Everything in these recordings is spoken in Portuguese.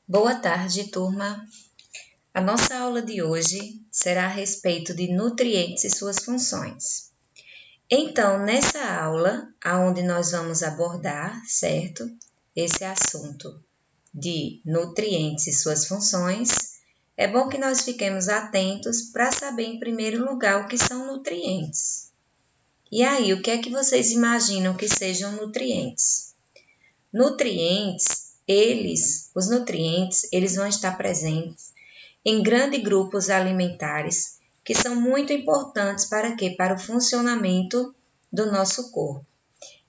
Boa tarde, turma. A nossa aula de hoje será a respeito de nutrientes e suas funções. Então, nessa aula, aonde nós vamos abordar, certo? Esse assunto de nutrientes e suas funções, é bom que nós fiquemos atentos para saber, em primeiro lugar, o que são nutrientes. E aí, o que é que vocês imaginam que sejam nutrientes? Os nutrientes, eles vão estar presentes em grandes grupos alimentares que são muito importantes para quê? Para o funcionamento do nosso corpo.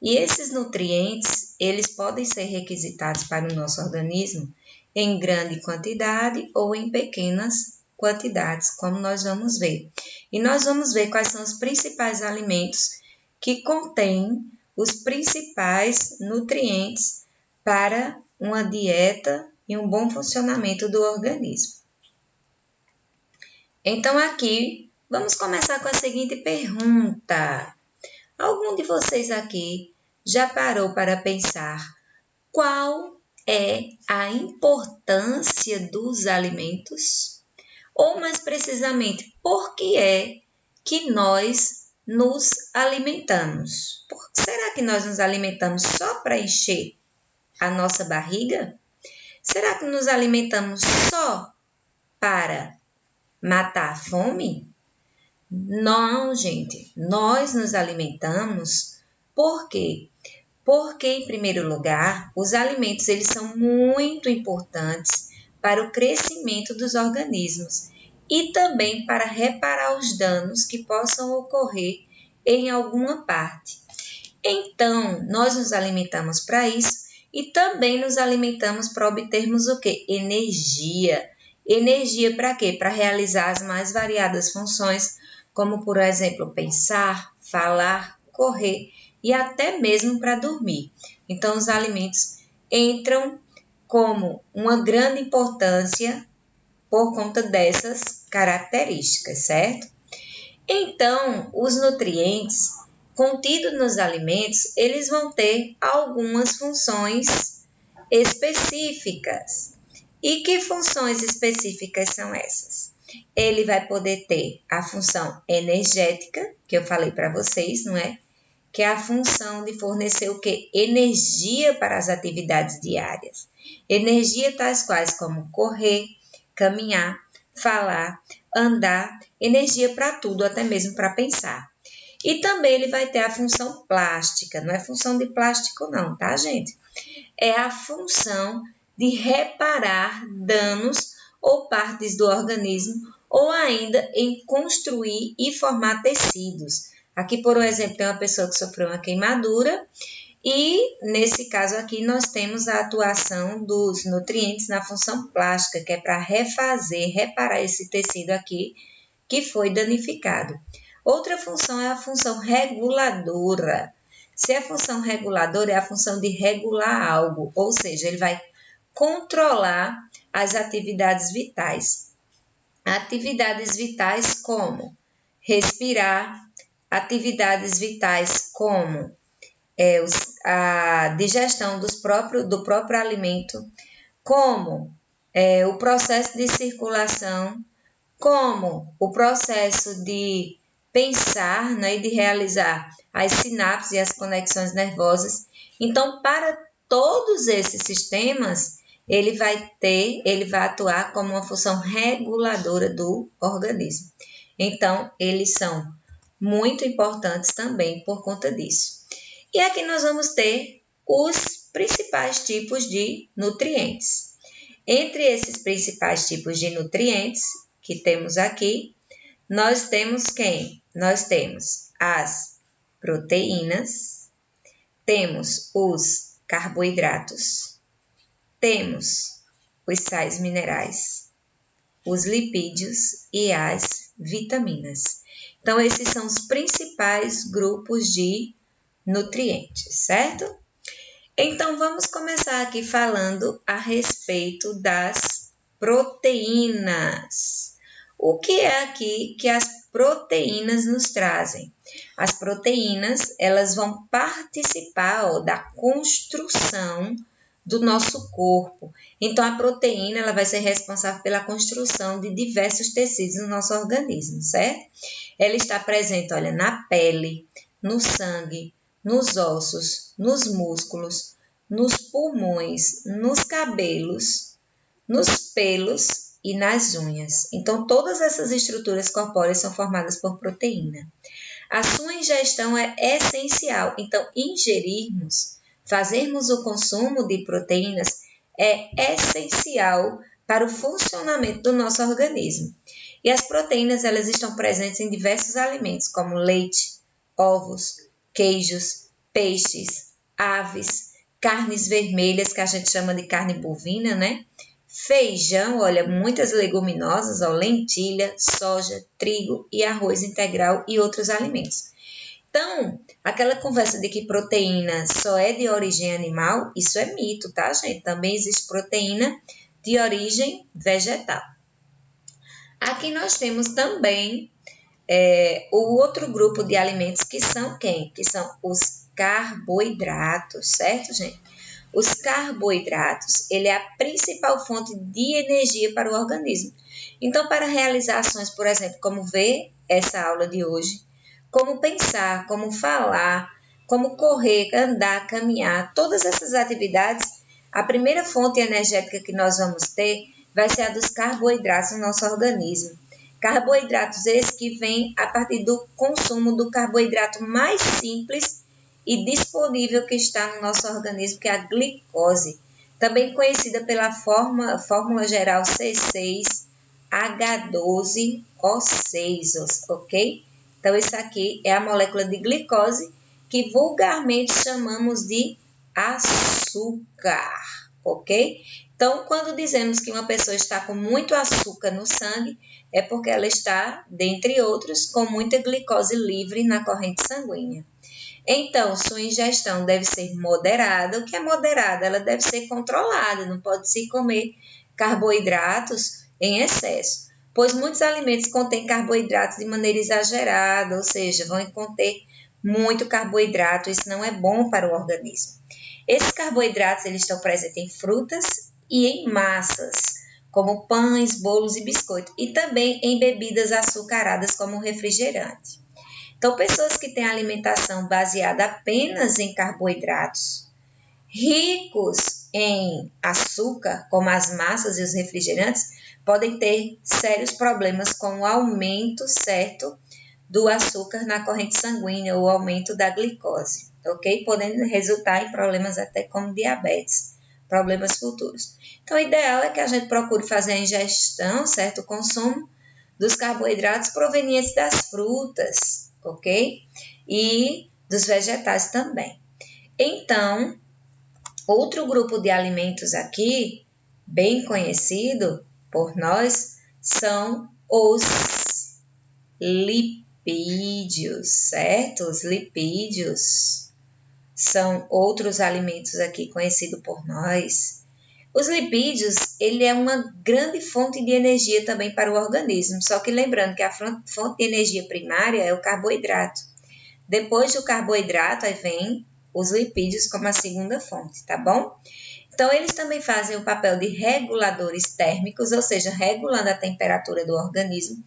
E esses nutrientes, eles podem ser requisitados para o nosso organismo em grande quantidade ou em pequenas quantidades, como nós vamos ver. E nós vamos ver quais são os principais alimentos que contêm os principais nutrientes para uma dieta e um bom funcionamento do organismo. Então, aqui, vamos começar com a seguinte pergunta. Algum de vocês aqui já parou para pensar qual é a importância dos alimentos? Ou, mais precisamente, por que é que nós nos alimentamos? Será que nós nos alimentamos só para encher a nossa barriga? Será que nos alimentamos só para matar a fome? Não, gente. Nós nos alimentamos por quê? Porque, em primeiro lugar, os alimentos eles são muito importantes para o crescimento dos organismos e também para reparar os danos que possam ocorrer em alguma parte. Então, nós nos alimentamos para isso e também nos alimentamos para obtermos o quê? Energia. Energia para quê? Para realizar as mais variadas funções, como, por exemplo, pensar, falar, correr e até mesmo para dormir. Então, os alimentos entram como uma grande importância por conta dessas características, certo? Então, os nutrientes contidos nos alimentos, eles vão ter algumas funções específicas. E que funções específicas são essas? Ele vai poder ter a função energética, que eu falei para vocês, não é? Que é a função de fornecer o quê? Energia para as atividades diárias. Energia tais quais como correr, caminhar, falar, andar, energia para tudo, até mesmo para pensar. E também ele vai ter a função plástica, não é função de plástico não, tá, gente? É a função de reparar danos ou partes do organismo ou ainda em construir e formar tecidos. Aqui, por exemplo, tem uma pessoa que sofreu uma queimadura e, nesse caso aqui, nós temos a atuação dos nutrientes na função plástica, que é para refazer, reparar esse tecido aqui que foi danificado. Outra função é a função reguladora. Se a função reguladora é a função de regular algo, ou seja, ele vai controlar as atividades vitais. Atividades vitais como respirar, atividades vitais como a digestão do próprio alimento, como o processo de circulação, como o processo de pensar, né, e de realizar as sinapses e as conexões nervosas. Então, para todos esses sistemas, ele vai atuar como uma função reguladora do organismo. Então, eles são muito importantes também por conta disso. E aqui nós vamos ter os principais tipos de nutrientes. Entre esses principais tipos de nutrientes que temos aqui, nós temos quem? Nós temos as proteínas, temos os carboidratos, temos os sais minerais, os lipídios e as vitaminas. Então, esses são os principais grupos de nutrientes, certo? Então, vamos começar aqui falando a respeito das proteínas. O que é aqui que as proteínas nos trazem? As proteínas, elas vão participar da construção do nosso corpo. Então, a proteína ela vai ser responsável pela construção de diversos tecidos no nosso organismo, certo? Ela está presente, olha, na pele, no sangue, nos ossos, nos músculos, nos pulmões, nos cabelos, nos pelos e nas unhas. Então, todas essas estruturas corpóreas são formadas por proteína. A sua ingestão é essencial. Então, ingerirmos, fazermos o consumo de proteínas é essencial para o funcionamento do nosso organismo. E as proteínas, elas estão presentes em diversos alimentos, como leite, ovos, queijos, peixes, aves, carnes vermelhas, que a gente chama de carne bovina, né? Feijão, olha, muitas leguminosas, ó, lentilha, soja, trigo e arroz integral e outros alimentos. Então, aquela conversa de que proteína só é de origem animal, isso é mito, tá, gente? Também existe proteína de origem vegetal. Aqui nós temos também o outro grupo de alimentos que são quem? Que são os carboidratos, certo, gente? Os carboidratos, ele é a principal fonte de energia para o organismo. Então, para realizar ações, por exemplo, como ver essa aula de hoje, como pensar, como falar, como correr, andar, caminhar, todas essas atividades, a primeira fonte energética que nós vamos ter vai ser a dos carboidratos no nosso organismo. Carboidratos esses que vêm a partir do consumo do carboidrato mais simples e disponível que está no nosso organismo, que é a glicose, também conhecida pela fórmula geral C6H12O6, ok? Então, isso aqui é a molécula de glicose que vulgarmente chamamos de açúcar, ok? Então, quando dizemos que uma pessoa está com muito açúcar no sangue, é porque ela está, dentre outros, com muita glicose livre na corrente sanguínea. Então, sua ingestão deve ser moderada. O que é moderada? Ela deve ser controlada, não pode se comer carboidratos em excesso, pois muitos alimentos contêm carboidratos de maneira exagerada, ou seja, vão conter muito carboidrato, isso não é bom para o organismo. Esses carboidratos eles estão presentes em frutas e em massas, como pães, bolos e biscoitos, e também em bebidas açucaradas como refrigerante. Então, pessoas que têm alimentação baseada apenas em carboidratos, ricos em açúcar, como as massas e os refrigerantes, podem ter sérios problemas com o aumento certo do açúcar na corrente sanguínea, ou o aumento da glicose, ok? Podendo resultar em problemas até como diabetes, problemas futuros. Então, o ideal é que a gente procure fazer a ingestão, certo? O consumo dos carboidratos provenientes das frutas, ok? E dos vegetais também. Então, outro grupo de alimentos aqui, bem conhecido por nós, são os lipídios, certo? Os lipídios são outros alimentos aqui conhecidos por nós. Os lipídios, ele é uma grande fonte de energia também para o organismo, só que lembrando que a fonte de energia primária é o carboidrato. Depois do carboidrato, aí vem os lipídios como a segunda fonte, tá bom? Então, eles também fazem o papel de reguladores térmicos, ou seja, regulando a temperatura do organismo.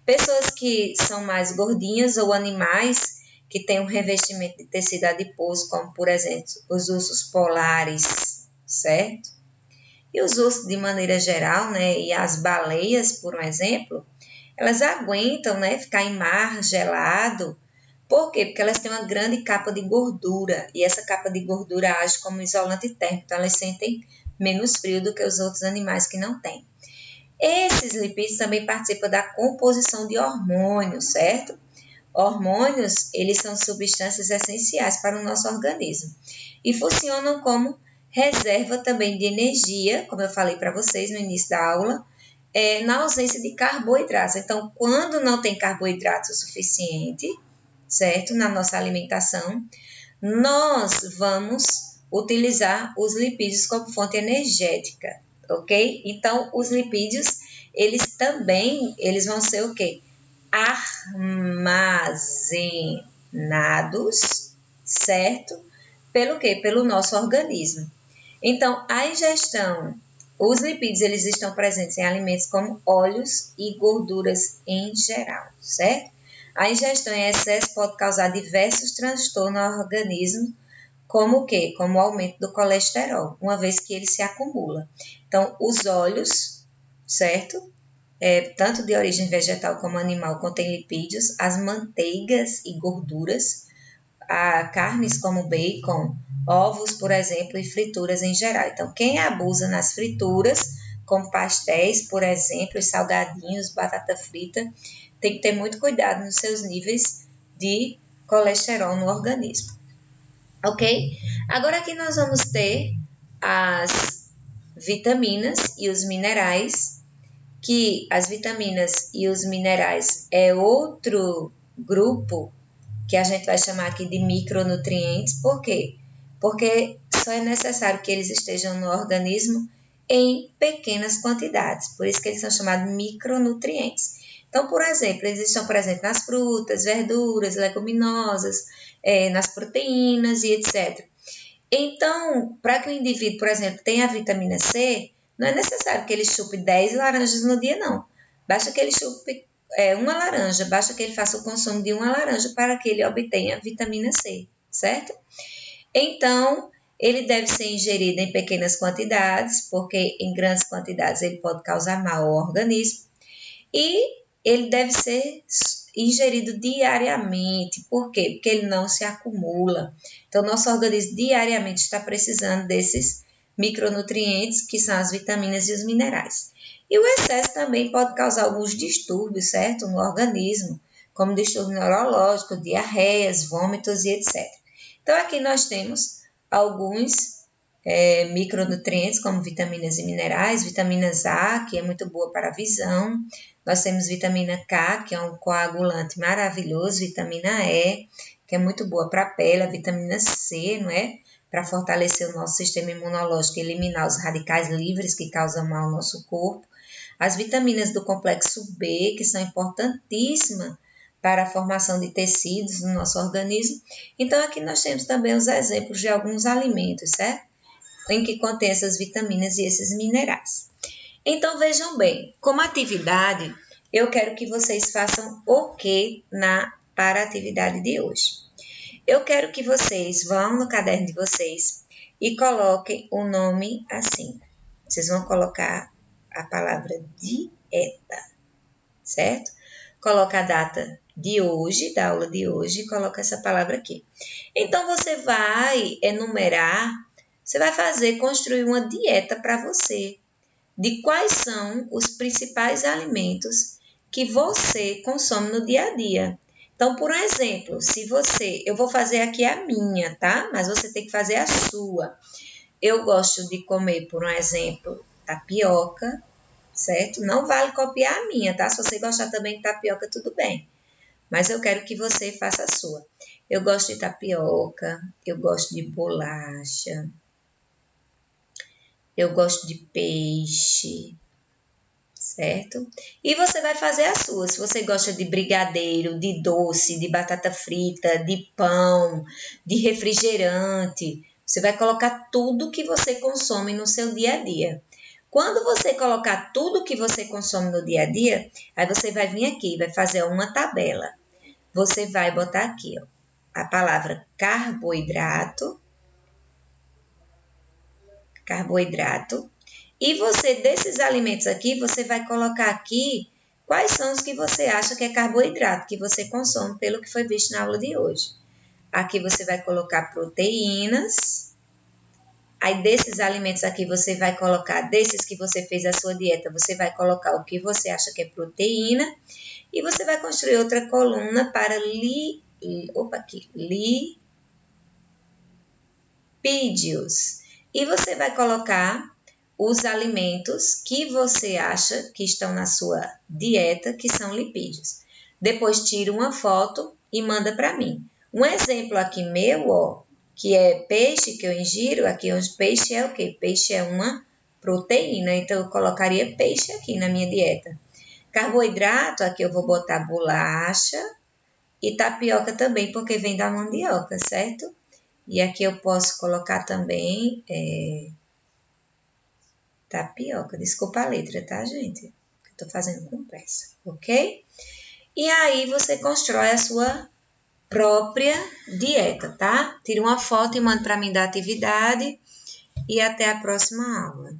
Pessoas que são mais gordinhas ou animais que têm um revestimento de tecido adiposo, como, por exemplo, os ursos polares, certo? E os ursos, de maneira geral, né, e as baleias, por um exemplo, elas aguentam, né, ficar em mar gelado. Por quê? Porque elas têm uma grande capa de gordura, e essa capa de gordura age como isolante térmico, então elas sentem menos frio do que os outros animais que não têm. Esses lipídios também participam da composição de hormônios, certo? Hormônios, eles são substâncias essenciais para o nosso organismo e funcionam como reserva também de energia, como eu falei para vocês no início da aula, na ausência de carboidratos. Então, quando não tem carboidrato suficiente, certo, na nossa alimentação, nós vamos utilizar os lipídios como fonte energética, ok? Então, os lipídios, eles vão ser o quê? Armazenados, certo? Pelo quê? Pelo nosso organismo. Então, a ingestão, os lipídios, eles estão presentes em alimentos como óleos e gorduras em geral, certo? A ingestão em excesso pode causar diversos transtornos ao organismo, como o quê? Como o aumento do colesterol, uma vez que ele se acumula. Então, os óleos, certo? Tanto de origem vegetal como animal, contém lipídios, as manteigas e gorduras, carnes como bacon, ovos, por exemplo, e frituras em geral. Então, quem abusa nas frituras, como pastéis, por exemplo, e salgadinhos, batata frita, tem que ter muito cuidado nos seus níveis de colesterol no organismo, ok? Agora aqui nós vamos ter as vitaminas e os minerais, que as vitaminas e os minerais é outro grupo que a gente vai chamar aqui de micronutrientes. Por quê? Porque só é necessário que eles estejam no organismo em pequenas quantidades, por isso que eles são chamados micronutrientes. Então, por exemplo, eles estão presentes nas frutas, verduras, leguminosas, nas proteínas e etc. Então, para que o indivíduo, por exemplo, tenha a vitamina C, não é necessário que ele chupe 10 laranjas no dia, não. Basta que ele chupe uma laranja, basta que ele faça o consumo de uma laranja para que ele obtenha vitamina C, certo? Então, ele deve ser ingerido em pequenas quantidades, porque em grandes quantidades ele pode causar mal ao organismo. E ele deve ser ingerido diariamente. Por quê? Porque ele não se acumula. Então, nosso organismo diariamente está precisando desses micronutrientes, que são as vitaminas e os minerais. E o excesso também pode causar alguns distúrbios, certo? No organismo, como distúrbio neurológico, diarreias, vômitos e etc. Então, aqui nós temos alguns micronutrientes, como vitaminas e minerais, vitaminas A, que é muito boa para a visão, nós temos vitamina K, que é um coagulante maravilhoso, vitamina E, que é muito boa para a pele, a vitamina C, não é? Para fortalecer o nosso sistema imunológico e eliminar os radicais livres que causam mal ao nosso corpo. As vitaminas do complexo B, que são importantíssimas para a formação de tecidos no nosso organismo. Então, aqui nós temos também os exemplos de alguns alimentos, certo? Em que contém essas vitaminas e esses minerais. Então, vejam bem, como atividade, eu quero que vocês façam o que para a atividade de hoje? Eu quero que vocês vão no caderno de vocês e coloquem o nome assim. Vocês vão colocar a palavra dieta, certo? Coloca a data de hoje, da aula de hoje, e coloca essa palavra aqui. Então, você vai enumerar, você vai construir uma dieta para você, de quais são os principais alimentos que você consome no dia a dia. Então, por exemplo, eu vou fazer aqui a minha, tá? Mas você tem que fazer a sua. Eu gosto de comer, por um exemplo, tapioca, certo? Não vale copiar a minha, tá? Se você gostar também de tapioca, tudo bem. Mas eu quero que você faça a sua. Eu gosto de tapioca, eu gosto de bolacha, eu gosto de peixe, certo? E você vai fazer a sua. Se você gosta de brigadeiro, de doce, de batata frita, de pão, de refrigerante, você vai colocar tudo que você consome no seu dia a dia. Quando você colocar tudo que você consome no dia a dia, aí você vai vir aqui, vai fazer uma tabela. Você vai botar aqui, ó, a palavra carboidrato, e você, desses alimentos aqui, você vai colocar aqui quais são os que você acha que é carboidrato, que você consome, pelo que foi visto na aula de hoje. Aqui você vai colocar proteínas. Aí, desses alimentos aqui, você vai colocar, desses que você fez a sua dieta, você vai colocar o que você acha que é proteína. E você vai construir outra coluna para lipídios. E você vai colocar os alimentos que você acha que estão na sua dieta, que são lipídios. Depois tira uma foto e manda para mim. Um exemplo aqui meu, ó, que é peixe que eu ingiro, aqui o peixe é o quê? Peixe é uma proteína, então eu colocaria peixe aqui na minha dieta. Carboidrato, aqui eu vou botar bolacha e tapioca também, porque vem da mandioca, certo? E aqui eu posso colocar também Tapioca. Desculpa a letra, tá, gente? Eu tô fazendo com pressa, ok? E aí você constrói a sua própria dieta, tá? Tira uma foto e manda para mim da atividade e até a próxima aula.